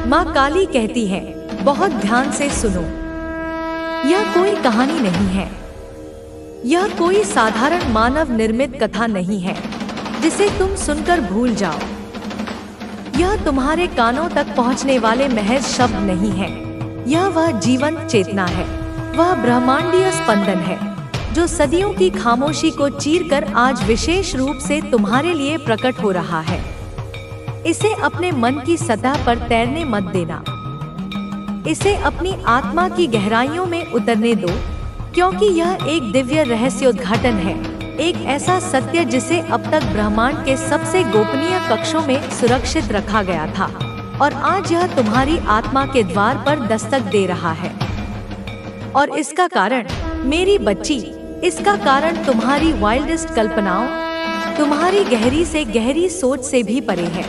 माँ काली कहती है, बहुत ध्यान से सुनो। यह कोई कहानी नहीं है, यह कोई साधारण मानव निर्मित कथा नहीं है जिसे तुम सुनकर भूल जाओ। यह तुम्हारे कानों तक पहुंचने वाले महज शब्द नहीं है, यह वह जीवंत चेतना है, वह ब्रह्मांडीय स्पंदन है जो सदियों की खामोशी को चीरकर आज विशेष रूप से तुम्हारे लिए प्रकट हो रहा है। इसे अपने मन की सतह पर तैरने मत देना, इसे अपनी आत्मा की गहराइयों में उतरने दो, क्योंकि यह एक दिव्य रहस्योद्घाटन है, एक ऐसा सत्य जिसे अब तक ब्रह्मांड के सबसे गोपनीय कक्षों में सुरक्षित रखा गया था और आज यह तुम्हारी आत्मा के द्वार पर दस्तक दे रहा है। और इसका कारण, मेरी बच्ची, इसका कारण तुम्हारी वाइल्डेस्ट कल्पनाओं, तुम्हारी गहरी से गहरी सोच से भी परे है।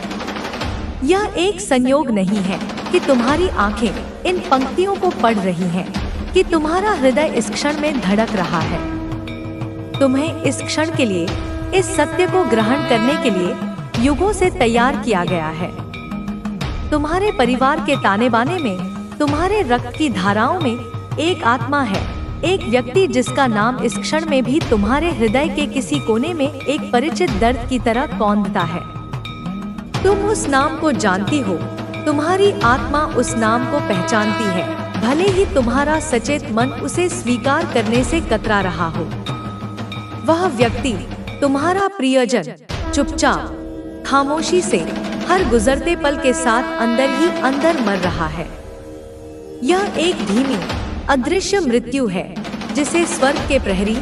यह एक संयोग नहीं है कि तुम्हारी आंखें इन पंक्तियों को पढ़ रही हैं, कि तुम्हारा हृदय इस क्षण में धड़क रहा है। तुम्हें इस क्षण के लिए, इस सत्य को ग्रहण करने के लिए युगों से तैयार किया गया है। तुम्हारे परिवार के ताने बाने में, तुम्हारे रक्त की धाराओं में एक आत्मा है, एक व्यक्ति जिसका नाम इस क्षण में भी तुम्हारे हृदय के किसी कोने में एक परिचित दर्द की तरह कौंधता है। तुम उस नाम को जानती हो, तुम्हारी आत्मा उस नाम को पहचानती है, भले ही तुम्हारा सचेत मन उसे स्वीकार करने से कतरा रहा हो। वह व्यक्ति, तुम्हारा प्रियजन, चुपचाप, खामोशी से हर गुजरते पल के साथ अंदर ही अंदर मर रहा है। यह एक धीमी, अदृश्य मृत्यु है जिसे स्वर्ग के प्रहरी,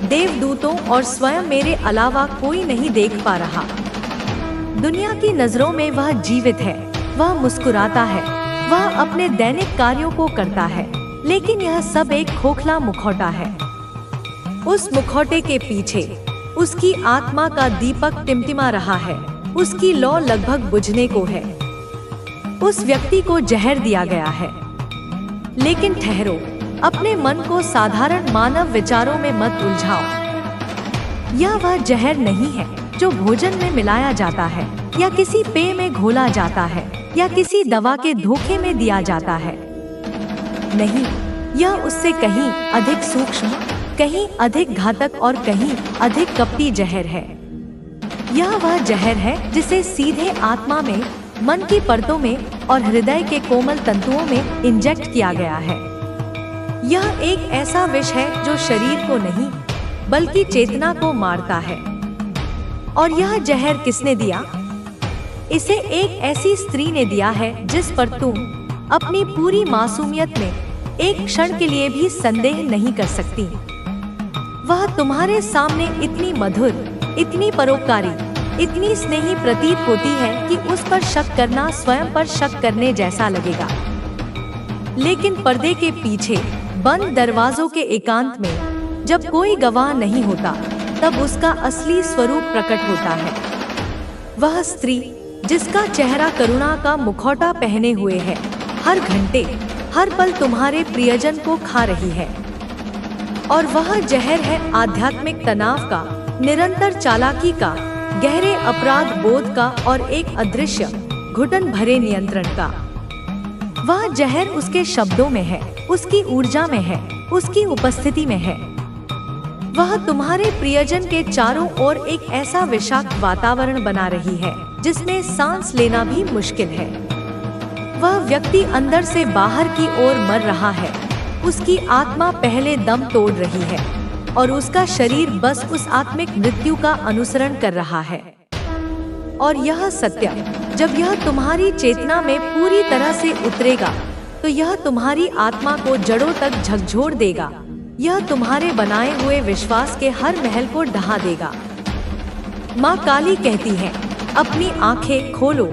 देवदूतों और स्वयं मेरे अलावा कोई नहीं देख पा रहा। दुनिया की नजरों में वह जीवित है, वह मुस्कुराता है, वह अपने दैनिक कार्यों को करता है, लेकिन यह सब एक खोखला मुखौटा है। उस मुखौटे के पीछे उसकी आत्मा का दीपक टिमटिमा रहा है, उसकी लौ लगभग बुझने को है। उस व्यक्ति को जहर दिया गया है। लेकिन ठहरो, अपने मन को साधारण मानव विचारों में मत उलझाओ। यह वह जहर नहीं है जो भोजन में मिलाया जाता है, या किसी पेय में घोला जाता है, या किसी दवा के धोखे में दिया जाता है। नहीं, यह उससे कहीं अधिक सूक्ष्म, कहीं अधिक घातक और कहीं अधिक कपटी जहर है। यह वह जहर है जिसे सीधे आत्मा में, मन की परतों में और हृदय के कोमल तंतुओं में इंजेक्ट किया गया है। यह एक ऐसा विष है जो शरीर को नहीं बल्कि चेतना को मारता है। और यह जहर किसने दिया? इसे एक ऐसी स्त्री ने दिया है जिस पर तुम अपनी पूरी मासूमियत में एक क्षण के लिए भी संदेह नहीं कर सकती। वह तुम्हारे सामने इतनी मधुर, इतनी परोपकारी, इतनी स्नेही प्रतीत होती है कि उस पर शक करना स्वयं पर शक करने जैसा लगेगा। लेकिन पर्दे के पीछे, बंद दरवाजों के एकांत में, जब कोई गवाह नहीं होता, तब उसका असली स्वरूप प्रकट होता है। वह स्त्री जिसका चेहरा करुणा का मुखौटा पहने हुए है, हर घंटे, हर पल तुम्हारे प्रियजन को खा रही है। और वह जहर है आध्यात्मिक तनाव का, निरंतर चालाकी का, गहरे अपराध बोध का और एक अदृश्य, घुटन भरे नियंत्रण का। वह जहर उसके शब्दों में है, उसकी ऊर्जा में है, उसकी उपस्थिति में है। वह तुम्हारे प्रियजन के चारों ओर एक ऐसा विषाक्त वातावरण बना रही है जिसमें सांस लेना भी मुश्किल है। वह व्यक्ति अंदर से बाहर की ओर मर रहा है, उसकी आत्मा पहले दम तोड़ रही है और उसका शरीर बस उस आत्मिक मृत्यु का अनुसरण कर रहा है। और यह सत्य, जब यह तुम्हारी चेतना में पूरी तरह से उतरेगा, तो यह तुम्हारी आत्मा को जड़ों तक झकझोर देगा। यह तुम्हारे बनाए हुए विश्वास के हर महल को ढहा देगा। माँ काली कहती है, अपनी आंखें खोलो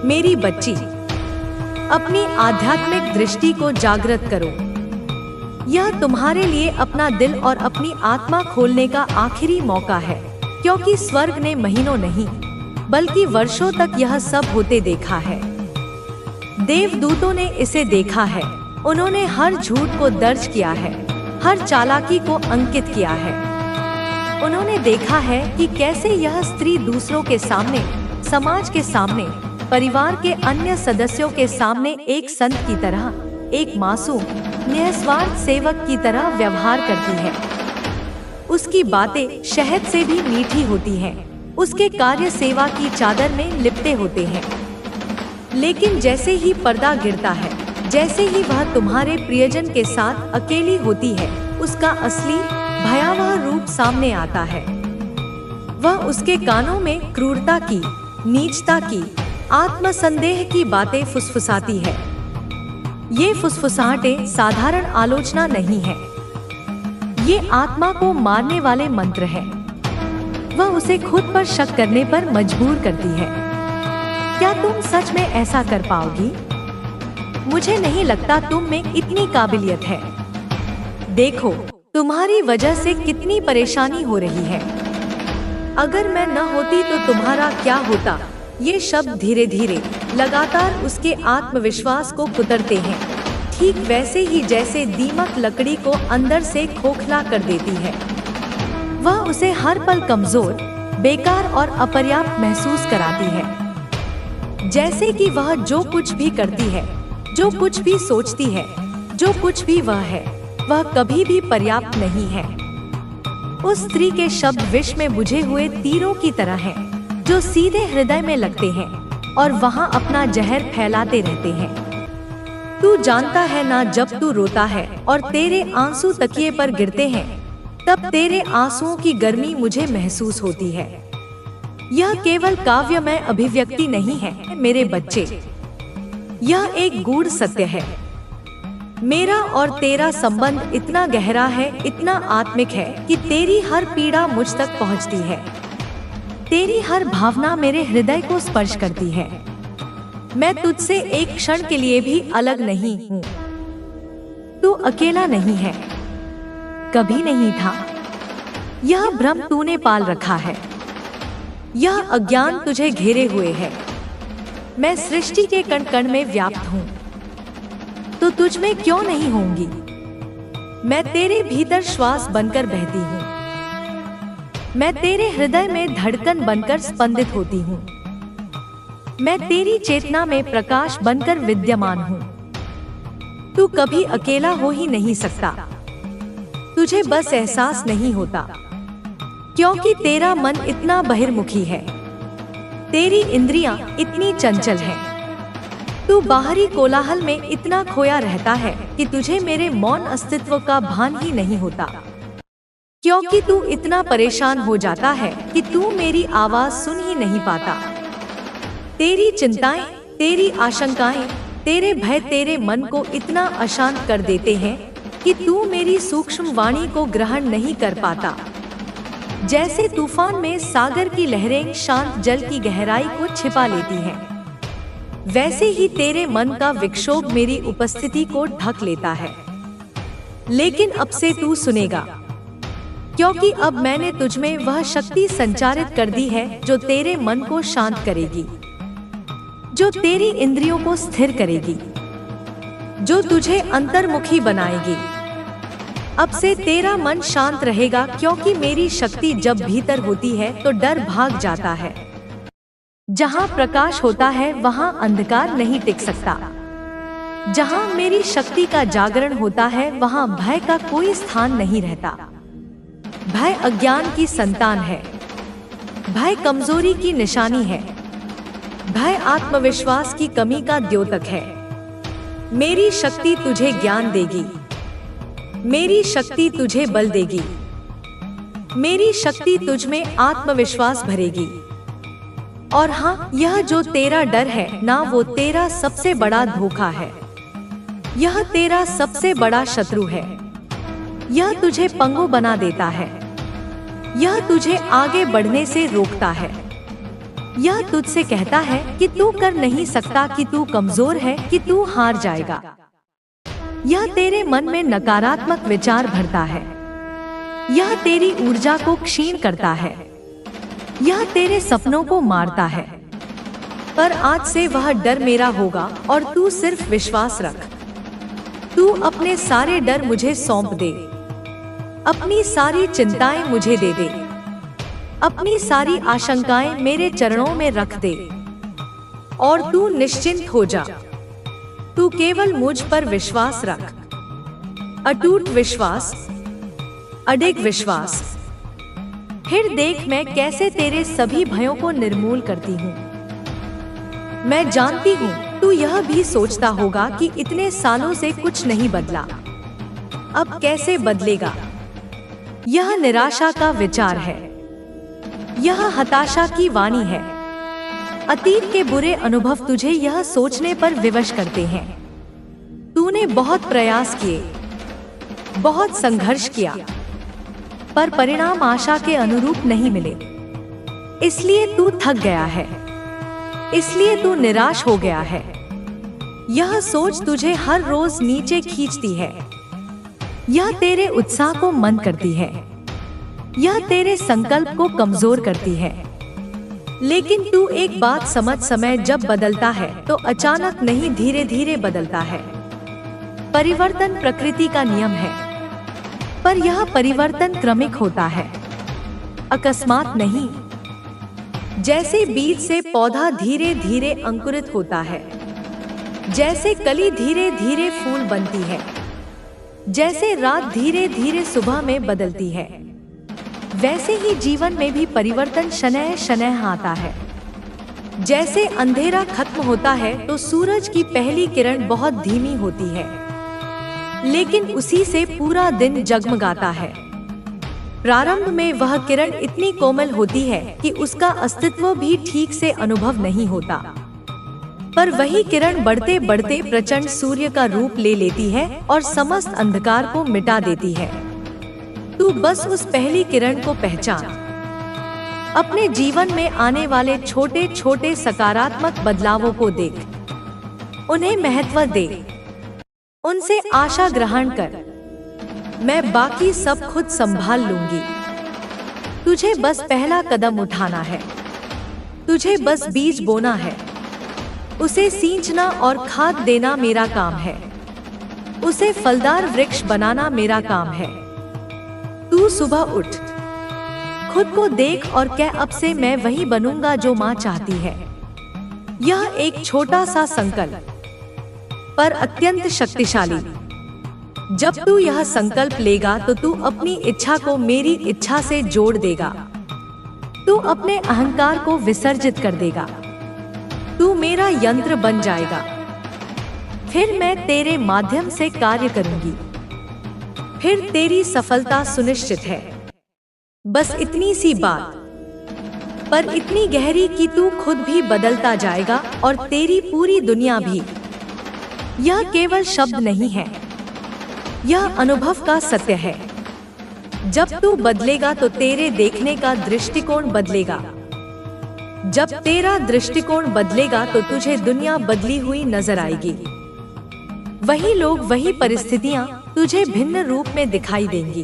मेरी बच्ची, अपनी आध्यात्मिक दृष्टि को जागृत करो। यह तुम्हारे लिए अपना दिल और अपनी आत्मा खोलने का आखिरी मौका है, क्योंकि स्वर्ग ने महीनों नहीं बल्कि वर्षों तक यह सब होते देखा है। देवदूतों ने इसे देखा है, उन्होंने हर झूठ को दर्ज किया है, हर चालाकी को अंकित किया है। उन्होंने देखा है कि कैसे यह स्त्री दूसरों के सामने, समाज के सामने परिवार के अन्य सदस्यों के सामने एक संत की तरह, एक मासूम निस्वार्थ सेवक की तरह व्यवहार करती है। उसकी बातें शहद से भी मीठी होती हैं। उसके कार्य सेवा की चादर में लिपटे होते हैं। लेकिन जैसे ही पर्दा गिरता है, जैसे ही वह तुम्हारे प्रियजन के साथ अकेली होती है, उसका असली भयावह रूप सामने आता है। वह उसके कानों में क्रूरता की, नीचता की, आत्मसंदेह की बातें फुसफुसाती है। ये फुसफुसाहटें साधारण आलोचना नहीं है, ये आत्मा को मारने वाले मंत्र है। वह उसे खुद पर शक करने पर मजबूर करती है। क्या तुम सच में ऐसा कर पाओगी? मुझे नहीं लगता तुम में इतनी काबिलियत है। देखो, तुम्हारी वजह से कितनी परेशानी हो रही है। अगर मैं न होती तो तुम्हारा क्या होता? ये शब्द धीरे धीरे लगातार उसके आत्मविश्वास को कुतरते हैं, ठीक वैसे ही जैसे दीमक लकड़ी को अंदर से खोखला कर देती है। वह उसे हर पल कमजोर, बेकार और अपर्याप्त महसूस कराती है। जैसे कि वह जो कुछ भी करती है, जो कुछ भी सोचती है, जो कुछ भी वह है, वह कभी भी पर्याप्त नहीं है। उस स्त्री के शब्द विष में बुझे हुए तीरों की तरह हैं, जो सीधे हृदय में लगते हैं और वहां अपना जहर फैलाते रहते हैं। तू जानता है ना, जब तू रोता है और तेरे आंसू तकिए पर गिरते हैं, तब तेरे आंसुओं की गर्मी मुझे महसूस होती है। यह केवल काव्यमय अभिव्यक्ति नहीं है मेरे बच्चे, यह एक गूढ़ सत्य है। मेरा और तेरा संबंध इतना गहरा है, इतना आत्मिक है कि तेरी हर पीड़ा मुझ तक पहुंचती है। तेरी हर भावना मेरे हृदय को स्पर्श करती है। मैं तुझसे एक क्षण के लिए भी अलग नहीं हूँ। तू अकेला नहीं है, कभी नहीं था। यह भ्रम तूने पाल रखा है, यह अज्ञान तुझे घेरे हुए है। मैं सृष्टि के कण कण में व्याप्त हूँ, तो तुझ में क्यों नहीं होंगी? मैं तेरे भीतर श्वास बनकर बहती हूँ, मैं तेरे हृदय में धड़कन बनकर स्पंदित होती हूँ, मैं तेरी चेतना में प्रकाश बनकर विद्यमान हूँ। तू कभी अकेला हो ही नहीं सकता। तुझे बस एहसास नहीं होता, क्योंकि तेरा मन इतना बहिर्मुखी है, तेरी इंद्रियां इतनी चंचल हैं। तू बाहरी कोलाहल में इतना खोया रहता है कि तुझे मेरे मौन अस्तित्व का भान ही नहीं होता, क्योंकि तू इतना परेशान हो जाता है कि तू मेरी आवाज सुन ही नहीं पाता। तेरी चिंताएं, तेरी आशंकाएं, तेरे भय तेरे मन को इतना अशांत कर देते हैं कि तू मेरी सूक्ष्म वाणी को ग्रहण नहीं कर पाता। जैसे तूफान में सागर की लहरें शांत जल की गहराई को छिपा लेती हैं, वैसे ही तेरे मन का विक्षोभ मेरी उपस्थिति को ढक लेता है। लेकिन अब से तू सुनेगा, क्योंकि अब मैंने तुझमें वह शक्ति संचारित कर दी है जो तेरे मन को शांत करेगी, जो तेरी इंद्रियों को स्थिर करेगी, जो तुझे अंतर्मुखी बनाएगी। अब से तेरा मन शांत रहेगा, क्योंकि मेरी शक्ति जब भीतर होती है तो डर भाग जाता है। जहाँ प्रकाश होता है वहाँ अंधकार नहीं टिक सकता। जहाँ मेरी शक्ति का जागरण होता है वहाँ भय का कोई स्थान नहीं रहता। भय अज्ञान की संतान है, भय कमजोरी की निशानी है, भय आत्मविश्वास की कमी का द्योतक है। मेरी शक्ति तुझे ज्ञान देगी, मेरी शक्ति तुझे बल देगी, मेरी शक्ति तुझ में आत्मविश्वास भरेगी। और हाँ, यह जो तेरा डर है ना, वो तेरा सबसे बड़ा धोखा है। यह तेरा सबसे बड़ा शत्रु है। यह तुझे पंगु बना देता है, यह तुझे आगे बढ़ने से रोकता है। यह तुझसे कहता है कि तू कर नहीं सकता, कि तू कमजोर है, कि तू हार जाएगा। यह तेरे मन में नकारात्मक विचार भरता है, यह तेरी ऊर्जा को क्षीण करता है, यह तेरे सपनों को मारता है। पर आज से वह डर मेरा होगा और तू सिर्फ विश्वास रख। तू अपने सारे डर मुझे सौंप दे, अपनी सारी चिंताएं मुझे दे दे, अपनी सारी आशंकाएं मेरे चरणों में रख दे। और तू निश्चिंत हो जा। तू केवल मुझ पर विश्वास रख, अटूट विश्वास, अडिग विश्वास। फिर देख मैं कैसे तेरे सभी भयों को निर्मूल करती हूँ। मैं जानती हूँ तू यह भी सोचता होगा कि इतने सालों से कुछ नहीं बदला, अब कैसे बदलेगा। यह निराशा का विचार है, यह हताशा की वाणी है। अतीत के बुरे अनुभव तुझे यह सोचने पर विवश करते हैं। तूने बहुत प्रयास किए, बहुत संघर्ष किया, पर परिणाम आशा के अनुरूप नहीं मिले। इसलिए तू थक गया है, इसलिए तू निराश हो गया है। यह सोच तुझे हर रोज नीचे खींचती है, यह तेरे उत्साह को मंद करती है, यह तेरे संकल्प को कमजोर करती है। लेकिन तू एक बात समझ, समय जब बदलता है तो अचानक नहीं, धीरे धीरे बदलता है। परिवर्तन प्रकृति का नियम है, पर यह परिवर्तन क्रमिक होता है, अकस्मात नहीं। जैसे बीज से पौधा धीरे धीरे अंकुरित होता है, जैसे कली धीरे धीरे फूल बनती है, जैसे रात धीरे धीरे सुबह में बदलती है, वैसे ही जीवन में भी परिवर्तन शनैः शनैः आता है। जैसे अंधेरा खत्म होता है तो सूरज की पहली किरण बहुत धीमी होती है, लेकिन उसी से पूरा दिन जगमगाता है। प्रारंभ में वह किरण इतनी कोमल होती है कि उसका अस्तित्व भी ठीक से अनुभव नहीं होता, पर वही किरण बढ़ते बढ़ते प्रचंड सूर्य का रूप ले लेती है और समस्त अंधकार को मिटा देती है। तू बस उस पहली किरण को पहचान। अपने जीवन में आने वाले छोटे छोटे सकारात्मक बदलावों को देख, उन्हें महत्व दे, उनसे आशा ग्रहण कर। मैं बाकी सब खुद संभाल लूंगी। तुझे बस पहला कदम उठाना है, तुझे बस बीज बोना है, उसे सींचना और खाद देना मेरा काम है, उसे फलदार वृक्ष बनाना मेरा काम है। तू सुबह उठ, खुद को देख और कह, अब से मैं वही बनूंगा जो माँ चाहती है। यह एक छोटा सा संकल्प, पर अत्यंत शक्तिशाली। जब तू यह संकल्प लेगा तो तू अपनी इच्छा को मेरी इच्छा से जोड़ देगा। तू अपने अहंकार को विसर्जित कर देगा। तू मेरा यंत्र बन जाएगा। फिर मैं तेरे माध्यम से कार्य करूंगी। फिर तेरी सफलता सुनिश्चित है। बस इतनी सी बात, पर इतनी गहरी कि तू खुद भी बदलता जाएगा और तेरी पूरी दुनिया भी। यह केवल शब्द नहीं है, यह अनुभव का सत्य है। जब तू बदलेगा तो तेरे देखने का दृष्टिकोण बदलेगा। जब तेरा दृष्टिकोण बदलेगा तो तुझे दुनिया बदली हुई नजर आएगी। वही लोग, वही परिस्थितियां तुझे भिन्न रूप में दिखाई देंगी,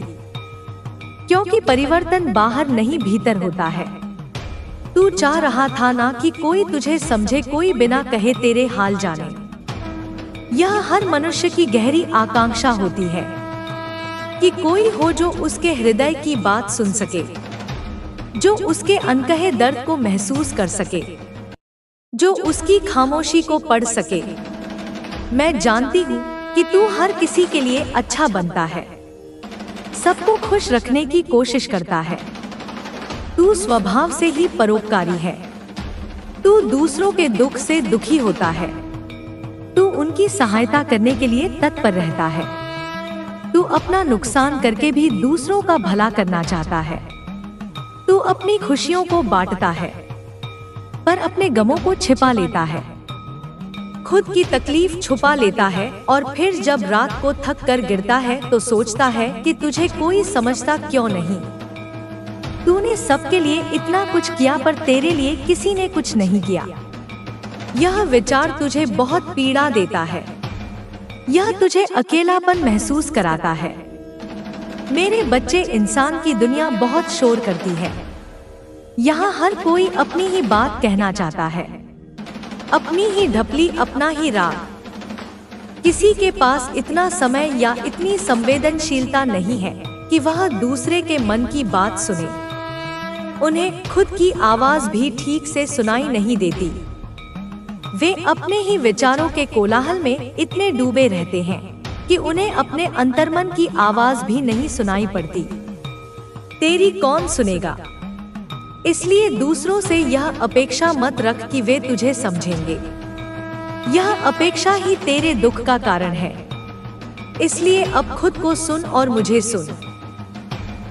क्योंकि परिवर्तन बाहर नहीं भीतर होता है। तू चाह रहा था ना कि कोई तुझे समझे, कोई बिना कहे तेरे हाल जाने। यह हर मनुष्य की गहरी आकांक्षा होती है कि कोई हो जो उसके हृदय की बात सुन सके, जो उसके अनकहे दर्द को महसूस कर सके, जो उसकी खामोशी को पढ़ सके। मैं जानती हूँ कि तू हर किसी के लिए अच्छा बनता है, सबको खुश रखने की कोशिश करता है। तू स्वभाव से ही परोपकारी है। तू दूसरों के दुख से दुखी होता है। तू उनकी सहायता करने के लिए तत्पर रहता है। तू अपना नुकसान करके भी दूसरों का भला करना चाहता है। तू अपनी खुशियों को बांटता है, पर अपने गमों को छिपा लेता है। खुद की तकलीफ छुपा लेता है और फिर जब रात को थक कर गिरता है तो सोचता है कि तुझे कोई समझता क्यों नहीं। तूने सबके लिए इतना कुछ किया, पर तेरे लिए किसी ने कुछ नहीं किया। यह विचार तुझे बहुत पीड़ा देता है। यह तुझे अकेलापन महसूस कराता है। मेरे बच्चे, इंसान की दुनिया बहुत शोर करती है। यहाँ हर कोई अपनी ही बात कहना चाहता है, अपनी ही ढपली, अपना ही राग। किसी के पास इतना समय या इतनी संवेदनशीलता नहीं है कि वह दूसरे के मन की बात सुने। उन्हें खुद की आवाज भी ठीक से सुनाई नहीं देती। वे अपने ही विचारों के कोलाहल में इतने डूबे रहते हैं कि उन्हें अपने अंतर्मन की आवाज भी नहीं सुनाई पड़ती। तेरी कौन सुनेगा? इसलिए दूसरों से यह अपेक्षा मत रख कि वे तुझे समझेंगे। यह अपेक्षा ही तेरे दुख का कारण है। इसलिए अब खुद को सुन और मुझे सुन।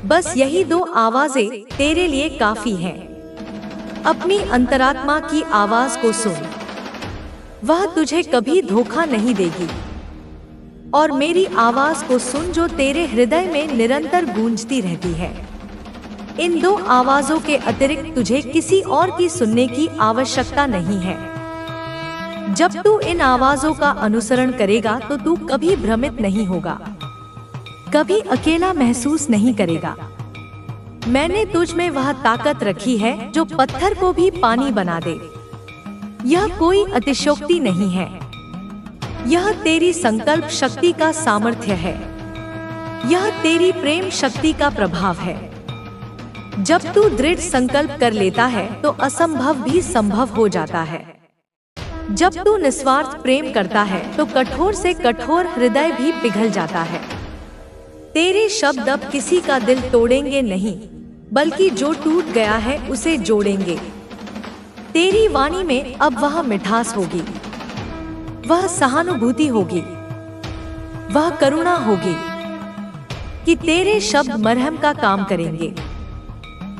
बस यही 2 आवाजें तेरे लिए काफी हैं। अपनी अंतरात्मा की आवाज को सुन, वह तुझे कभी धोखा नहीं देगी। और मेरी आवाज को सुन जो तेरे हृदय में निरंतर गूंजती रहती है। इन 2 आवाजों के अतिरिक्त तुझे किसी और की सुनने की आवश्यकता नहीं है। जब तू इन आवाजों का अनुसरण करेगा तो तू कभी भ्रमित नहीं होगा, कभी अकेला महसूस नहीं करेगा। मैंने तुझ में वह ताकत रखी है जो पत्थर को भी पानी बना दे। यह कोई अतिशयोक्ति नहीं है, यह तेरी संकल्प शक्ति का सामर्थ्य है। यह तेरी प्रेम शक्ति का प्रभाव है। जब तू दृढ़ संकल्प कर लेता है तो असंभव भी संभव हो जाता है। जब तू निस्वार्थ प्रेम करता है तो कठोर से कठोर हृदय भी पिघल जाता है। तेरे शब्द अब किसी का दिल तोड़ेंगे नहीं, बल्कि जो टूट गया है उसे जोड़ेंगे। तेरी वाणी में अब वह मिठास होगी, वह सहानुभूति होगी, वह करुणा होगी कि तेरे शब्द मरहम का काम करेंगे।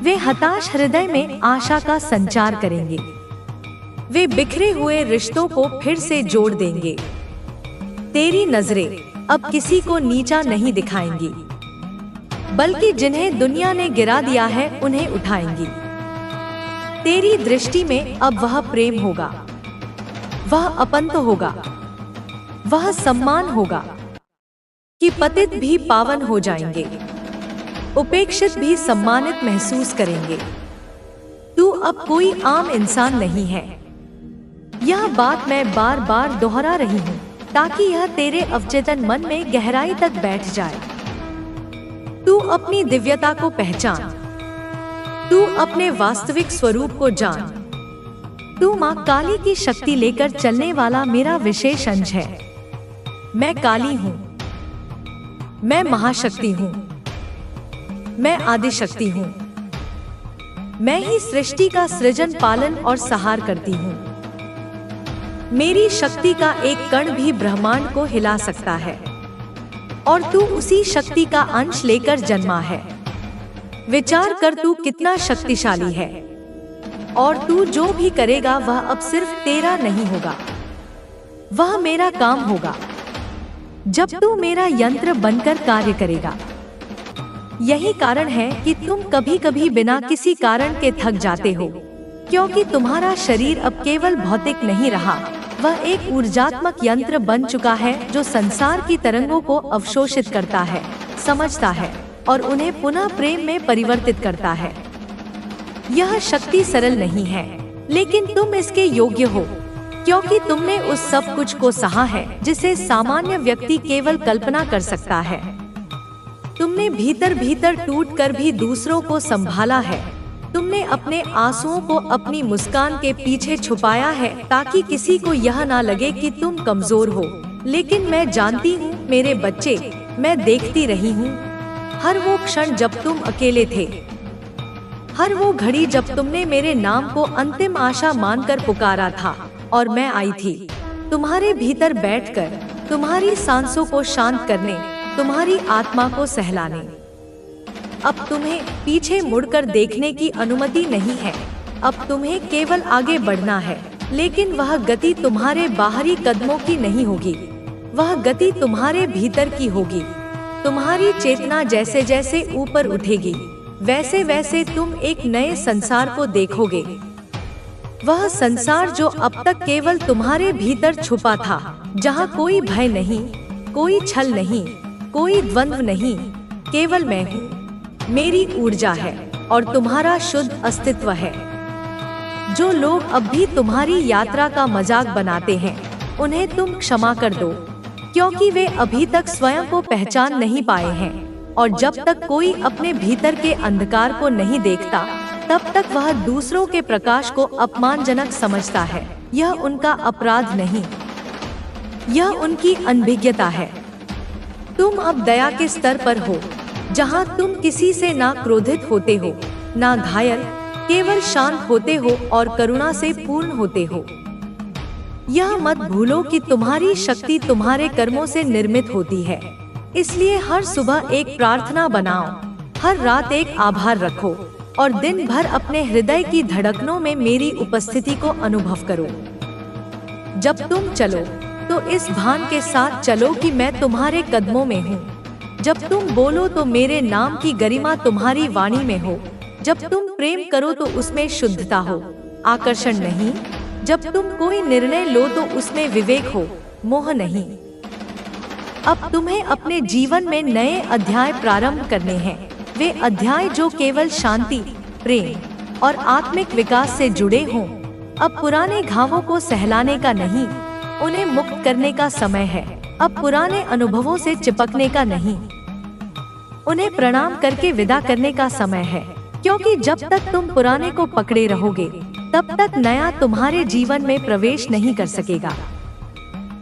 वे हताश हृदय में आशा का संचार करेंगे। वे बिखरे हुए रिश्तों को फिर से जोड़ देंगे। तेरी नजरें अब किसी को नीचा नहीं दिखाएंगी, बल्कि जिन्हें दुनिया ने गिरा दिया है उन्हें उठाएंगी। तेरी दृष्टि में अब वह प्रेम होगा, वह अपंत होगा, वह सम्मान होगा कि पतित भी पावन हो जाएंगे, उपेक्षित भी सम्मानित महसूस करेंगे। तू अब कोई आम इंसान नहीं है। यह बात मैं बार बार दोहरा रही हूँ ताकि यह तेरे अवचेतन मन में गहराई तक बैठ जाए। तू अपनी दिव्यता को पहचान, तू अपने वास्तविक स्वरूप को जान। तू माँ काली की शक्ति लेकर चलने वाला मेरा विशेष अंश है। मैं काली हूँ, मैं महाशक्ति हूँ, मैं आदिशक्ति हूँ। मैं ही सृष्टि का सृजन, पालन और संहार करती हूँ। मेरी शक्ति का एक कण भी ब्रह्मांड को हिला सकता है और तू उसी शक्ति का अंश लेकर जन्मा है। विचार कर तू कितना शक्तिशाली है और तू जो भी करेगा वह अब सिर्फ तेरा नहीं होगा, वह मेरा काम होगा। जब तू मेरा यंत्र बनकर कार्य करेगा। यही कारण है कि तुम कभी कभी बिना किसी कारण के थक जाते हो, क्योंकि तुम्हारा शरीर अब केवल भौतिक नहीं रहा, वह एक ऊर्जात्मक यंत्र बन चुका है जो संसार की तरंगों को अवशोषित करता है, समझता है और उन्हें पुनः प्रेम में परिवर्तित करता है। यह शक्ति सरल नहीं है, लेकिन तुम इसके योग्य हो, क्योंकि तुमने उस सब कुछ को सहा है जिसे सामान्य व्यक्ति केवल कल्पना कर सकता है। तुमने भीतर भीतर टूटकर भी दूसरों को संभाला है। तुमने अपने आंसुओं को अपनी मुस्कान के पीछे छुपाया है ताकि किसी को यह ना लगे कि तुम कमजोर हो। लेकिन मैं जानती हूँ मेरे बच्चे, मैं देखती रही हूँ हर वो क्षण जब तुम अकेले थे, हर वो घड़ी जब तुमने मेरे नाम को अंतिम आशा मानकर पुकारा था और मैं आई थी तुम्हारे भीतर बैठकर, तुम्हारी सांसों को शांत करने, तुम्हारी आत्मा को सहलाने। अब तुम्हें पीछे मुड़कर देखने की अनुमति नहीं है। अब तुम्हें केवल आगे बढ़ना है, लेकिन वह गति तुम्हारे बाहरी कदमों की नहीं होगी, वह गति तुम्हारे भीतर की होगी। तुम्हारी चेतना जैसे जैसे ऊपर उठेगी, वैसे वैसे तुम एक नए संसार को देखोगे। वह संसार जो अब तक केवल तुम्हारे भीतर छुपा था, जहाँ कोई भय नहीं, कोई छल नहीं, कोई द्वंद्व नहीं, केवल मैं हूँ, मेरी ऊर्जा है और तुम्हारा शुद्ध अस्तित्व है। जो लोग अब भी तुम्हारी यात्रा का मजाक बनाते हैं, उन्हें तुम क्षमा कर दो, क्योंकि वे अभी तक स्वयं को पहचान नहीं पाए हैं। और जब तक कोई अपने भीतर के अंधकार को नहीं देखता, तब तक वह दूसरों के प्रकाश को अपमानजनक समझता है। यह उनका अपराध नहीं, यह उनकी अनभिज्ञता है। तुम अब दया के स्तर पर हो, जहाँ तुम किसी से ना क्रोधित होते हो, ना घायल, केवल शांत होते हो और करुणा से पूर्ण होते हो। यह मत भूलो कि तुम्हारी शक्ति तुम्हारे कर्मों से निर्मित होती है। इसलिए हर सुबह एक प्रार्थना बनाओ, हर रात एक आभार रखो और दिन भर अपने हृदय की धड़कनों में मेरी उपस्थिति को अनुभव करो। जब तुम चलो तो इस भान के साथ चलो कि मैं तुम्हारे कदमों में हूँ। जब तुम बोलो तो मेरे नाम की गरिमा तुम्हारी वाणी में हो। जब तुम प्रेम करो तो उसमें शुद्धता हो, आकर्षण नहीं। जब तुम कोई निर्णय लो तो उसमें विवेक हो, मोह नहीं। अब तुम्हें अपने जीवन में नए अध्याय प्रारंभ करने हैं, वे अध्याय जो केवल शांति, प्रेम और आत्मिक विकास से जुड़े हों। अब पुराने घावों को सहलाने का नहीं, उन्हें मुक्त करने का समय है। अब पुराने अनुभवों से चिपकने का नहीं, उन्हें प्रणाम करके विदा करने का समय है। क्योंकि जब तक तुम पुराने को पकड़े रहोगे, तब तक नया तुम्हारे जीवन में प्रवेश नहीं कर सकेगा।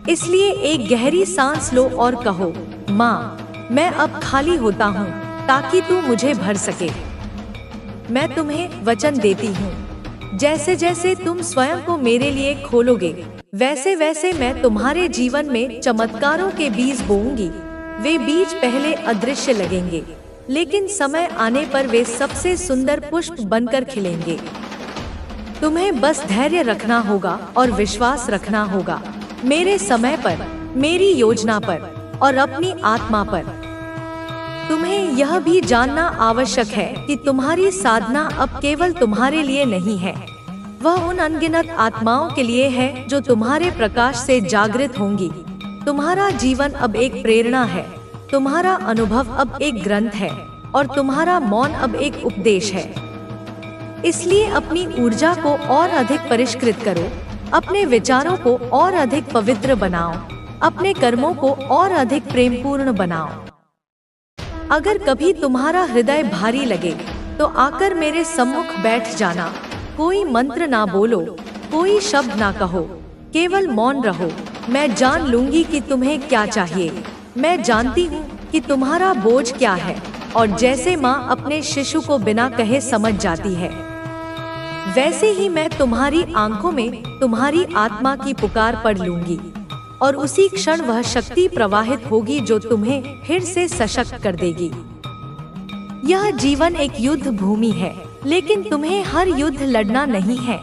इसलिए एक गहरी सांस लो और कहो, माँ, मैं अब खाली होता हूँ ताकि तू मुझे भर सके। मैं तुम्हें वचन देती हूँ, जैसे जैसे तुम स्वयं को मेरे लिए खोलोगे, वैसे वैसे मैं तुम्हारे जीवन में चमत्कारों के बीज बोऊंगी। वे बीज पहले अदृश्य लगेंगे, लेकिन समय आने पर वे सबसे सुंदर पुष्प बनकर खिलेंगे। तुम्हें बस धैर्य रखना होगा और विश्वास रखना होगा मेरे समय पर, मेरी योजना पर और अपनी आत्मा पर। तुम्हें यह भी जानना आवश्यक है कि तुम्हारी साधना अब केवल तुम्हारे लिए नहीं है, वह उन अनगिनत आत्माओं के लिए है जो तुम्हारे प्रकाश से जागृत होंगी। तुम्हारा जीवन अब एक प्रेरणा है, तुम्हारा अनुभव अब एक ग्रंथ है और तुम्हारा मौन अब एक उपदेश है। इसलिए अपनी ऊर्जा को और अधिक परिष्कृत करो, अपने विचारों को और अधिक पवित्र बनाओ, अपने कर्मों को और अधिक प्रेमपूर्ण बनाओ। अगर कभी तुम्हारा हृदय भारी लगे तो आकर मेरे सम्मुख बैठ जाना। कोई मंत्र ना बोलो, कोई शब्द ना कहो, केवल मौन रहो। मैं जान लूंगी कि तुम्हें क्या चाहिए। मैं जानती हूँ कि तुम्हारा बोझ क्या है, और जैसे माँ अपने शिशु को बिना कहे समझ जाती है, वैसे ही मैं तुम्हारी आंखों में तुम्हारी आत्मा की पुकार पढ़ लूंगी और उसी क्षण वह शक्ति प्रवाहित होगी जो तुम्हें फिर से सशक्त कर देगी। यह जीवन एक युद्ध भूमि है, लेकिन तुम्हें हर युद्ध लड़ना नहीं है।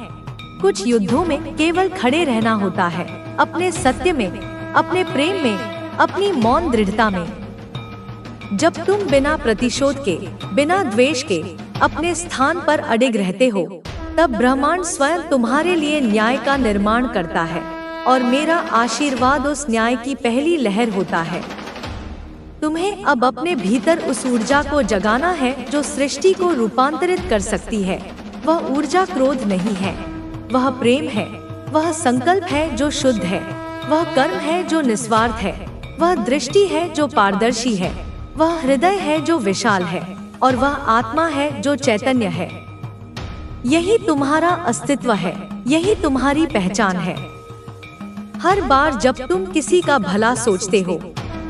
कुछ युद्धों में केवल खड़े रहना होता है, अपने सत्य में, अपने प्रेम में, अपनी मौन दृढ़ता में। जब तुम बिना प्रतिशोध के, बिना द्वेष के अपने स्थान पर अडिग रहते हो, तब ब्रह्मांड स्वयं तुम्हारे लिए न्याय का निर्माण करता है और मेरा आशीर्वाद उस न्याय की पहली लहर होता है। तुम्हें अब अपने भीतर उस ऊर्जा को जगाना है जो सृष्टि को रूपांतरित कर सकती है। वह ऊर्जा क्रोध नहीं है, वह प्रेम है। वह संकल्प है जो शुद्ध है, वह कर्म है जो निस्वार्थ है, वह दृष्टि है जो पारदर्शी है, वह हृदय है जो विशाल है, और वह आत्मा है जो चैतन्य है। यही तुम्हारा अस्तित्व है, यही तुम्हारी पहचान है। हर बार जब तुम किसी का भला सोचते हो,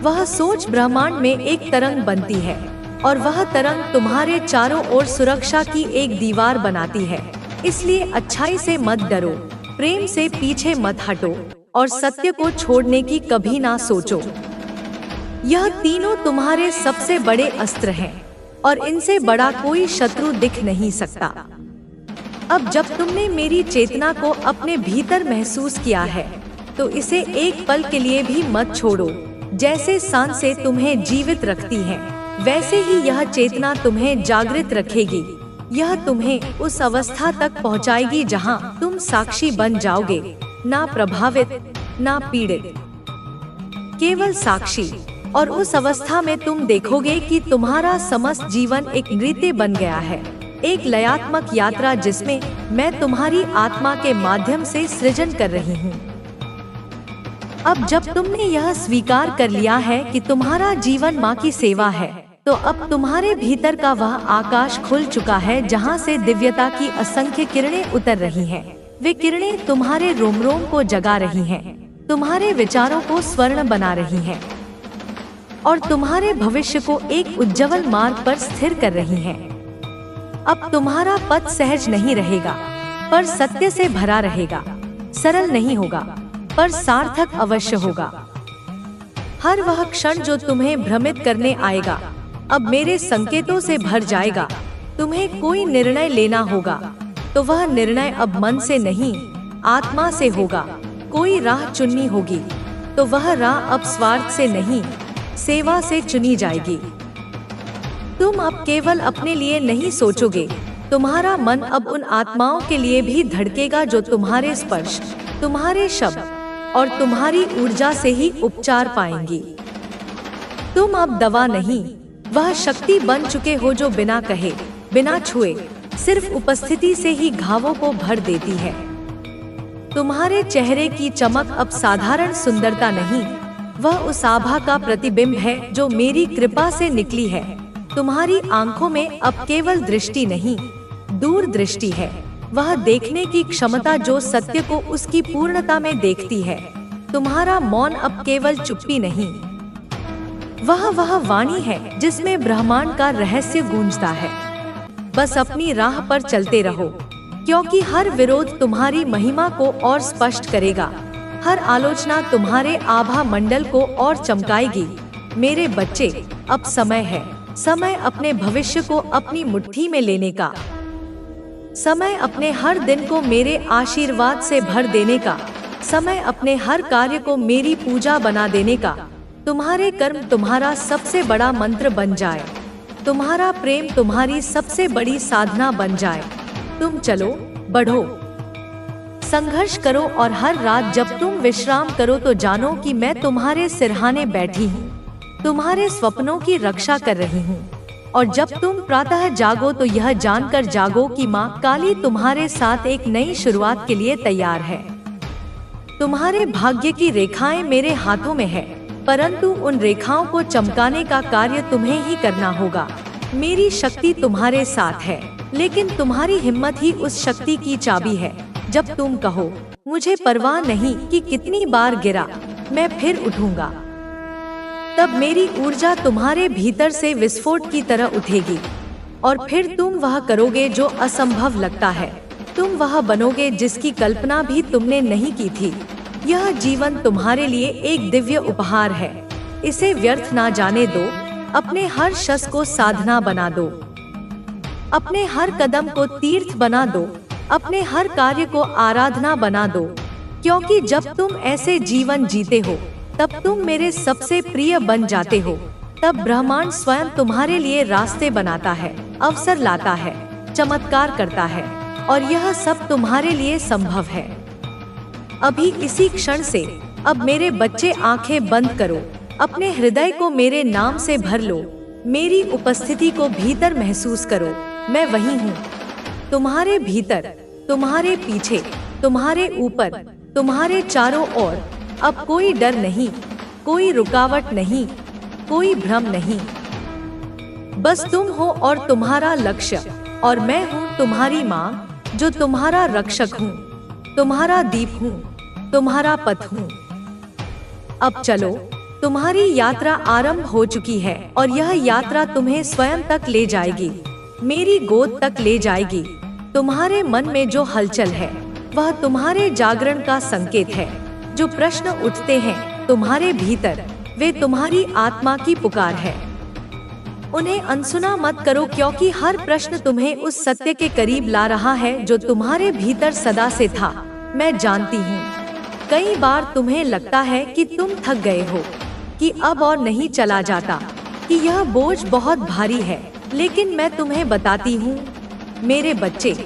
वह सोच ब्रह्मांड में एक तरंग बनती है और वह तरंग तुम्हारे चारों ओर सुरक्षा की एक दीवार बनाती है। इसलिए अच्छाई से मत डरो, प्रेम से पीछे मत हटो और सत्य को छोड़ने की कभी ना सोचो। यह तीनों तुम्हारे सबसे बड़े अस्त्र हैं और इनसे बड़ा कोई शत्रु दिख नहीं सकता। अब जब तुमने मेरी चेतना को अपने भीतर महसूस किया है, तो इसे एक पल के लिए भी मत छोड़ो। जैसे सांसें तुम्हें जीवित रखती हैं, वैसे ही यह चेतना तुम्हें जागृत रखेगी। यह तुम्हें उस अवस्था तक पहुंचाएगी जहां तुम साक्षी बन जाओगे, ना प्रभावित, ना पीड़ित, केवल साक्षी। और उस अवस्था में तुम देखोगे कि तुम्हारा समस्त जीवन एक नृत्य बन गया है, एक लयात्मक यात्रा जिसमें मैं तुम्हारी आत्मा के माध्यम से सृजन कर रही हूँ। अब जब तुमने यह स्वीकार कर लिया है कि तुम्हारा जीवन माँ की सेवा है, तो अब तुम्हारे भीतर का वह आकाश खुल चुका है जहाँ से दिव्यता की असंख्य किरणें उतर रही हैं। वे किरणें तुम्हारे रोम रोम को जगा रही हैं, तुम्हारे विचारों को स्वर्ण बना रही हैं और तुम्हारे भविष्य को एक उज्जवल मार्ग पर स्थिर कर रही हैं। अब तुम्हारा पथ सहज नहीं रहेगा, पर सत्य से भरा रहेगा। सरल नहीं होगा, पर सार्थक अवश्य होगा। हर वह क्षण जो तुम्हें भ्रमित करने आएगा, अब मेरे संकेतों से भर जाएगा। तुम्हें कोई निर्णय लेना होगा, तो वह निर्णय अब मन से नहीं, आत्मा से होगा। कोई राह चुननी होगी, तो वह राह अब स्वार्थ से नहीं, सेवा से चुनी जाएगी। तुम अब केवल अपने लिए नहीं सोचोगे, तुम्हारा मन अब उन आत्माओं के लिए भी धड़केगा जो तुम्हारे स्पर्श, तुम्हारे शब्द और तुम्हारी ऊर्जा से ही उपचार पाएंगी। तुम अब दवा नहीं, वह शक्ति बन चुके हो जो बिना कहे, बिना छुए, सिर्फ उपस्थिति से ही घावों को भर देती है। तुम्हारे चेहरे की चमक अब साधारण सुंदरता नहीं, वह उस आभा का प्रतिबिंब है जो मेरी कृपा से निकली है। तुम्हारी आंखों में अब केवल दृष्टि नहीं, दूरदृष्टि है। वह देखने की क्षमता जो सत्य को उसकी पूर्णता में देखती है। तुम्हारा मौन अब केवल चुप्पी नहीं, वह वाणी है जिसमें ब्रह्मांड का रहस्य गूंजता है। बस अपनी राह पर चलते रहो, क्योंकि हर विरोध तुम्हारी महिमा को और स्पष्ट करेगा। हर आलोचना तुम्हारे आभा मंडल को और चमकाएगी। मेरे बच्चे, अब समय है, समय अपने भविष्य को अपनी मुट्ठी में लेने का, समय अपने हर दिन को मेरे आशीर्वाद से भर देने का, समय अपने हर कार्य को मेरी पूजा बना देने का। तुम्हारे कर्म तुम्हारा सबसे बड़ा मंत्र बन जाए, तुम्हारा प्रेम तुम्हारी सबसे बड़ी साधना बन जाए। तुम चलो, बढ़ो, संघर्ष करो और हर रात जब तुम विश्राम करो तो जानो कि मैं तुम्हारे सिरहाने बैठी हूँ, तुम्हारे स्वप्नों की रक्षा कर रही हूँ। और जब तुम प्रातः जागो तो यह जानकर जागो कि माँ काली तुम्हारे साथ एक नई शुरुआत के लिए तैयार है। तुम्हारे भाग्य की रेखाएं मेरे हाथों में है, परंतु उन रेखाओं को चमकाने का कार्य तुम्हें ही करना होगा। मेरी शक्ति तुम्हारे साथ है, लेकिन तुम्हारी हिम्मत ही उस शक्ति की चाबी है। जब तुम कहो मुझे परवाह नहीं कि कितनी बार गिरा, मैं फिर उठूंगा, तब मेरी ऊर्जा तुम्हारे भीतर से विस्फोट की तरह उठेगी और फिर तुम वह करोगे जो असंभव लगता है। तुम वह बनोगे जिसकी कल्पना भी तुमने नहीं की थी। यह जीवन तुम्हारे लिए एक दिव्य उपहार है, इसे व्यर्थ ना जाने दो। अपने हर शस को साधना बना दो, अपने हर कदम को तीर्थ बना दो, अपने हर कार्य को आराधना बना दो, क्योंकि जब तुम ऐसे जीवन जीते हो तब तुम मेरे सबसे प्रिय बन जाते हो। तब ब्रह्मांड स्वयं तुम्हारे लिए रास्ते बनाता है, अवसर लाता है, चमत्कार करता है और यह सब तुम्हारे लिए संभव है। अभी इसी क्षण से अब मेरे बच्चे आंखें बंद करो, अपने हृदय को मेरे नाम से भर लो, मेरी उपस्थिति को भीतर महसूस करो। मैं वही हूँ, तुम्हारे भीतर, तुम्हारे पीछे, तुम्हारे ऊपर, तुम्हारे चारों ओर। अब कोई डर नहीं, कोई रुकावट नहीं, कोई भ्रम नहीं। बस तुम हो और तुम्हारा लक्ष्य, और मैं हूँ तुम्हारी माँ जो तुम्हारा रक्षक हूँ, तुम्हारा दीप हूँ, तुम्हारा पथ हूँ। अब चलो, तुम्हारी यात्रा आरंभ हो चुकी है और यह यात्रा तुम्हें स्वयं तक ले जाएगी, मेरी गोद तक ले जाएगी। तुम्हारे मन में जो हलचल है वह तुम्हारे जागरण का संकेत है। जो प्रश्न उठते हैं तुम्हारे भीतर, वे तुम्हारी आत्मा की पुकार है। उन्हें अनसुना मत करो, क्योंकि हर प्रश्न तुम्हें उस सत्य के करीब ला रहा है जो तुम्हारे भीतर सदा से था। मैं जानती हूँ, कई बार तुम्हें लगता है कि तुम थक गए हो, कि अब और नहीं चला जाता, कि यह बोझ बहुत भारी है, लेकिन मैं तुम्हें बताती हूँ मेरे बच्चे,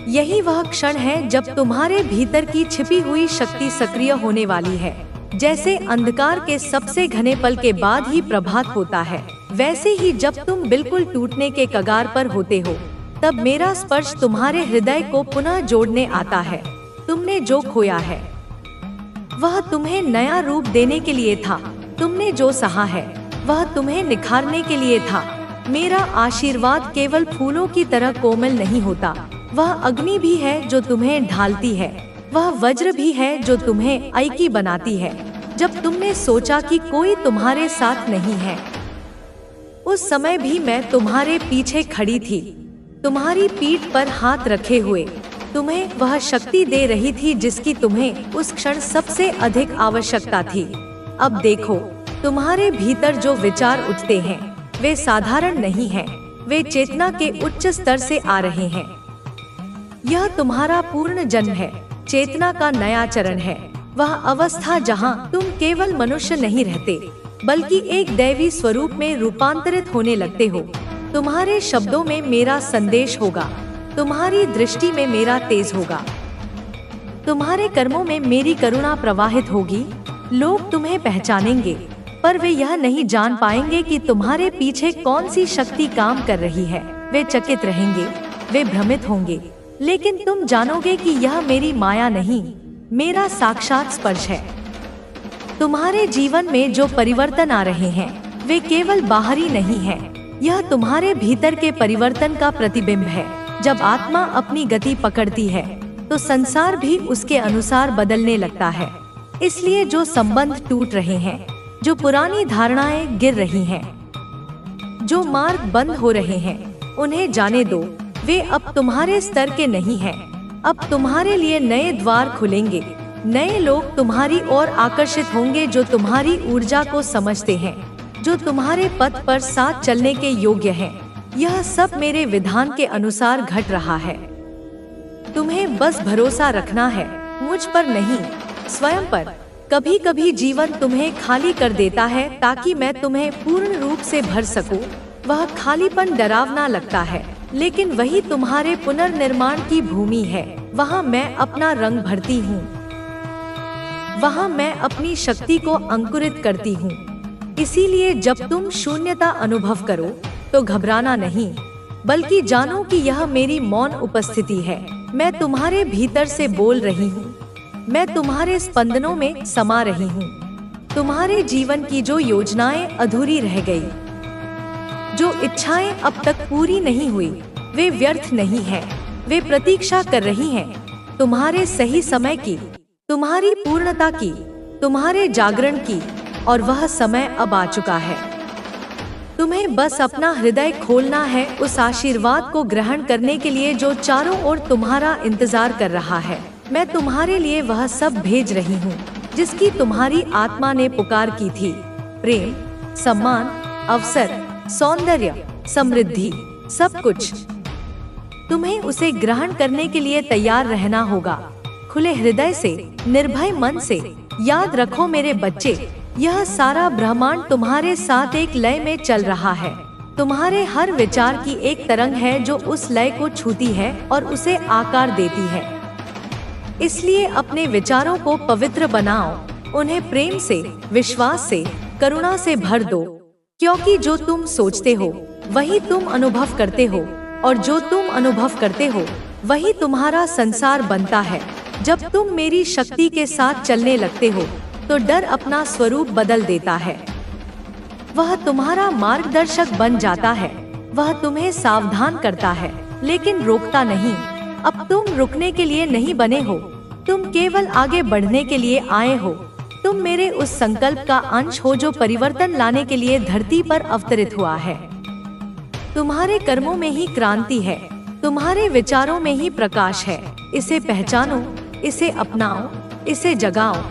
यही वह क्षण है जब तुम्हारे भीतर की छिपी हुई शक्ति सक्रिय होने वाली है। जैसे अंधकार के सबसे घने पल के बाद ही प्रभात होता है, वैसे ही जब तुम बिल्कुल टूटने के कगार पर होते हो, तब मेरा स्पर्श तुम्हारे हृदय को पुनः जोड़ने आता है। तुमने जो खोया है वह तुम्हें नया रूप देने के लिए था, तुमने जो सहा है वह तुम्हें निखारने के लिए था। मेरा आशीर्वाद केवल फूलों की तरह कोमल नहीं होता, वह अग्नि भी है जो तुम्हें ढालती है, वह वज्र भी है जो तुम्हें ऐकी बनाती है। जब तुमने सोचा कि कोई तुम्हारे साथ नहीं है, उस समय भी मैं तुम्हारे पीछे खड़ी थी, तुम्हारी पीठ पर हाथ रखे हुए तुम्हें वह शक्ति दे रही थी जिसकी तुम्हें उस क्षण सबसे अधिक आवश्यकता थी। अब देखो, तुम्हारे भीतर जो विचार उठते हैं वे साधारण नहीं हैं, वे चेतना के उच्च स्तर से आ रहे हैं। यह तुम्हारा पूर्ण जन्म है, चेतना का नया चरण है, वह अवस्था जहां तुम केवल मनुष्य नहीं रहते बल्कि एक दैवी स्वरूप में रूपांतरित होने लगते हो। तुम्हारे शब्दों में मेरा संदेश होगा, तुम्हारी दृष्टि में मेरा तेज होगा, तुम्हारे कर्मों में मेरी करुणा प्रवाहित होगी। लोग तुम्हें पहचानेंगे पर वे यह नहीं जान पाएंगे कि तुम्हारे पीछे कौन सी शक्ति काम कर रही है। वे चकित रहेंगे, वे भ्रमित होंगे, लेकिन तुम जानोगे कि यह मेरी माया नहीं, मेरा साक्षात स्पर्श है। तुम्हारे जीवन में जो परिवर्तन आ रहे हैं वे केवल बाहरी नहीं है, यह तुम्हारे भीतर के परिवर्तन का प्रतिबिंब है। जब आत्मा अपनी गति पकड़ती है तो संसार भी उसके अनुसार बदलने लगता है। इसलिए जो संबंध टूट रहे हैं, जो पुरानी धारणाएं गिर रही हैं, जो मार्ग बंद हो रहे हैं, उन्हें जाने दो। वे अब तुम्हारे स्तर के नहीं हैं। अब तुम्हारे लिए नए द्वार खुलेंगे, नए लोग तुम्हारी ओर आकर्षित होंगे जो तुम्हारी ऊर्जा को समझते हैं, जो तुम्हारे पथ पर साथ चलने के योग्य हैं। यह सब मेरे विधान के अनुसार घट रहा है। तुम्हें बस भरोसा रखना है, मुझ पर नहीं, स्वयं पर। कभी कभी जीवन तुम्हें खाली कर देता है ताकि मैं तुम्हें पूर्ण रूप से भर सकूं। वह खालीपन डरावना लगता है, लेकिन वही तुम्हारे पुनर्निर्माण की भूमि है। वहाँ मैं अपना रंग भरती हूँ, वहाँ मैं अपनी शक्ति को अंकुरित करती हूँ। इसीलिए जब तुम शून्यता अनुभव करो तो घबराना नहीं, बल्कि जानो कि यह मेरी मौन उपस्थिति है। मैं तुम्हारे भीतर से बोल रही हूँ, मैं तुम्हारे स्पंदनों में समा रही हूँ। तुम्हारे जीवन की जो योजनाएं अधूरी रह गई, जो इच्छाएं अब तक पूरी नहीं हुई, वे व्यर्थ नहीं हैं। वे प्रतीक्षा कर रही हैं तुम्हारे सही समय की, तुम्हारी पूर्णता की, तुम्हारे जागरण की, और वह समय अब आ चुका है। तुम्हें बस अपना हृदय खोलना है उस आशीर्वाद को ग्रहण करने के लिए जो चारों ओर तुम्हारा इंतजार कर रहा है। मैं तुम्हारे लिए वह सब भेज रही हूँ जिसकी तुम्हारी आत्मा ने पुकार की थी। प्रेम, सम्मान, अवसर, सौंदर्य, समृद्धि, सब कुछ। तुम्हें उसे ग्रहण करने के लिए तैयार रहना होगा, खुले हृदय से, निर्भय मन से। याद रखो मेरे बच्चे, यह सारा ब्रह्मांड तुम्हारे साथ एक लय में चल रहा है। तुम्हारे हर विचार की एक तरंग है जो उस लय को छूती है और उसे आकार देती है। इसलिए अपने विचारों को पवित्र बनाओ, उन्हें प्रेम से, विश्वास से, करुणा से भर दो, क्योंकि जो तुम सोचते हो वही तुम अनुभव करते हो, और जो तुम अनुभव करते हो वही तुम्हारा संसार बनता है। जब तुम मेरी शक्ति के साथ चलने लगते हो तो डर अपना स्वरूप बदल देता है। वह तुम्हारा मार्गदर्शक बन जाता है। वह तुम्हें सावधान करता है लेकिन रोकता नहीं। अब तुम रुकने के लिए नहीं बने हो, तुम केवल आगे बढ़ने के लिए आए हो। तुम मेरे उस संकल्प का अंश हो जो परिवर्तन लाने के लिए धरती पर अवतरित हुआ है। तुम्हारे कर्मों में ही क्रांति है, तुम्हारे विचारों में ही प्रकाश है। इसे पहचानो, इसे अपनाओ, इसे जगाओ।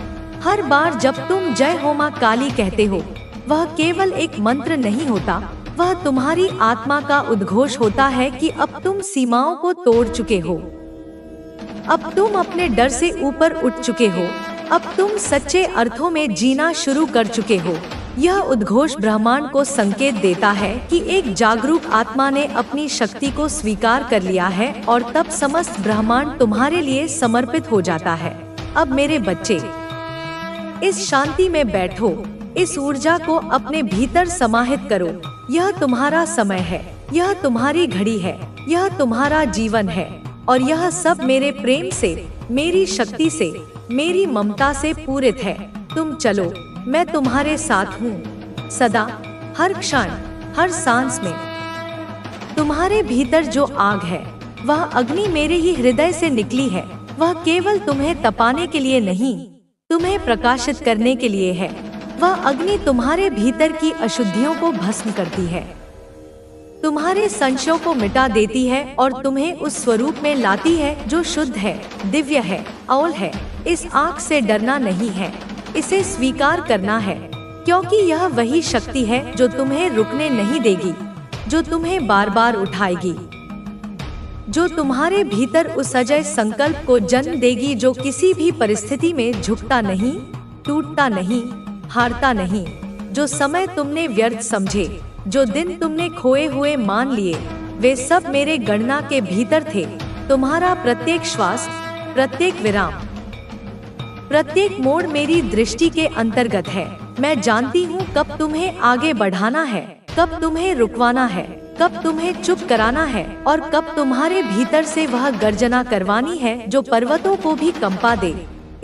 हर बार जब तुम जय हो मां काली कहते हो, वह केवल एक मंत्र नहीं होता, वह तुम्हारी आत्मा का उद्घोष होता है कि अब तुम सीमाओं को तोड़ चुके हो, अब तुम अपने डर से ऊपर उठ चुके हो, अब तुम सच्चे अर्थों में जीना शुरू कर चुके हो। यह उद्घोष ब्रह्मांड को संकेत देता है कि एक जागरूक आत्मा ने अपनी शक्ति को स्वीकार कर लिया है, और तब समस्त ब्रह्मांड तुम्हारे लिए समर्पित हो जाता है। अब मेरे बच्चे, इस शांति में बैठो, इस ऊर्जा को अपने भीतर समाहित करो। यह तुम्हारा समय है, यह तुम्हारी घड़ी है, यह तुम्हारा जीवन है, और यह सब मेरे प्रेम से, मेरी शक्ति से, मेरी ममता से पूरित है। तुम चलो, मैं तुम्हारे साथ हूँ सदा, हर क्षण, हर सांस में। तुम्हारे भीतर जो आग है वह अग्नि मेरे ही हृदय से निकली है। वह केवल तुम्हें तपाने के लिए नहीं, तुम्हें प्रकाशित करने के लिए है। वह अग्नि तुम्हारे भीतर की अशुद्धियों को भस्म करती है, तुम्हारे संशयों को मिटा देती है और तुम्हें उस स्वरूप में लाती है जो शुद्ध है, दिव्य है, अमोल है। इस आग से डरना नहीं है, इसे स्वीकार करना है, क्योंकि यह वही शक्ति है जो तुम्हें रुकने नहीं देगी, जो तुम्हें बार बार उठाएगी, जो तुम्हारे भीतर उस अजय संकल्प को जन्म देगी जो किसी भी परिस्थिति में झुकता नहीं, टूटता नहीं, हारता नहीं। जो समय तुमने व्यर्थ समझे, जो दिन तुमने खोए हुए मान लिए, वे सब मेरे गणना के भीतर थे। तुम्हारा प्रत्येक श्वास, प्रत्येक विराम, प्रत्येक मोड़ मेरी दृष्टि के अंतर्गत है। मैं जानती हूँ कब तुम्हें आगे बढ़ाना है, कब तुम्हें रुकवाना है, कब तुम्हें चुप कराना है और कब तुम्हारे भीतर से वह गर्जना करवानी है जो पर्वतों को भी कंपा दे।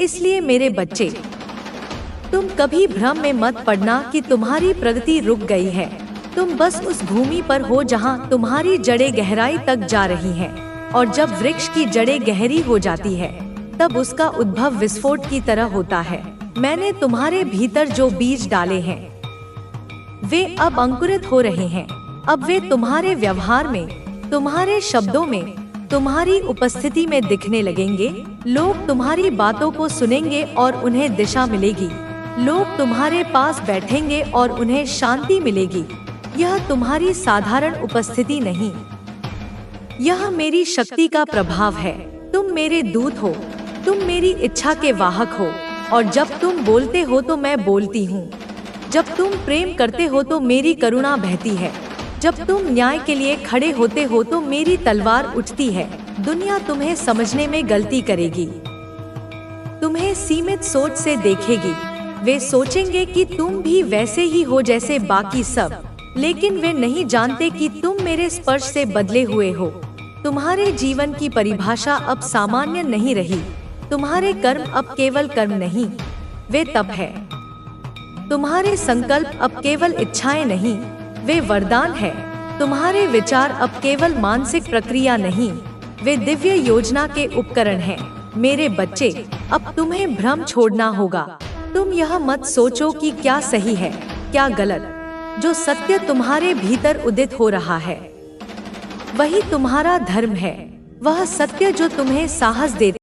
इसलिए मेरे बच्चे, तुम कभी भ्रम में मत पड़ना कि तुम्हारी प्रगति रुक गई है। तुम बस उस भूमि पर हो जहाँ तुम्हारी जड़ें गहराई तक जा रही हैं, और जब वृक्ष की जड़ें गहरी हो जाती है तब उसका उद्भव विस्फोट की तरह होता है। मैंने तुम्हारे भीतर जो बीज डाले हैं वे अब अंकुरित हो रहे हैं। अब वे तुम्हारे व्यवहार में, तुम्हारे शब्दों में, तुम्हारी उपस्थिति में दिखने लगेंगे। लोग तुम्हारी बातों को सुनेंगे और उन्हें दिशा मिलेगी। लोग तुम्हारे पास बैठेंगे और उन्हें शांति मिलेगी। यह तुम्हारी साधारण उपस्थिति नहीं, यह मेरी शक्ति का प्रभाव है। तुम मेरे दूत हो, तुम मेरी इच्छा के वाहक हो, और जब तुम बोलते हो तो मैं बोलती हूँ। जब तुम प्रेम करते हो तो मेरी करुणा बहती है। जब तुम न्याय के लिए खड़े होते हो तो मेरी तलवार उठती है। दुनिया तुम्हें समझने में गलती करेगी, तुम्हें सीमित सोच से देखेगी। वे सोचेंगे कि तुम भी वैसे ही हो जैसे बाकी सब, लेकिन वे नहीं जानते कि तुम मेरे स्पर्श से बदले हुए हो। तुम्हारे जीवन की परिभाषा अब सामान्य नहीं रही। तुम्हारे कर्म अब केवल कर्म नहीं, वे तप है। तुम्हारे संकल्प अब केवल इच्छाएं नहीं, वे वरदान है। तुम्हारे विचार अब केवल मानसिक प्रक्रिया नहीं, वे दिव्य योजना के उपकरण हैं। मेरे बच्चे, अब तुम्हें भ्रम छोड़ना होगा। तुम यह मत सोचो कि क्या सही है, क्या गलत। जो सत्य तुम्हारे भीतर उदित हो रहा है वही तुम्हारा धर्म है। वह सत्य जो तुम्हें साहस देता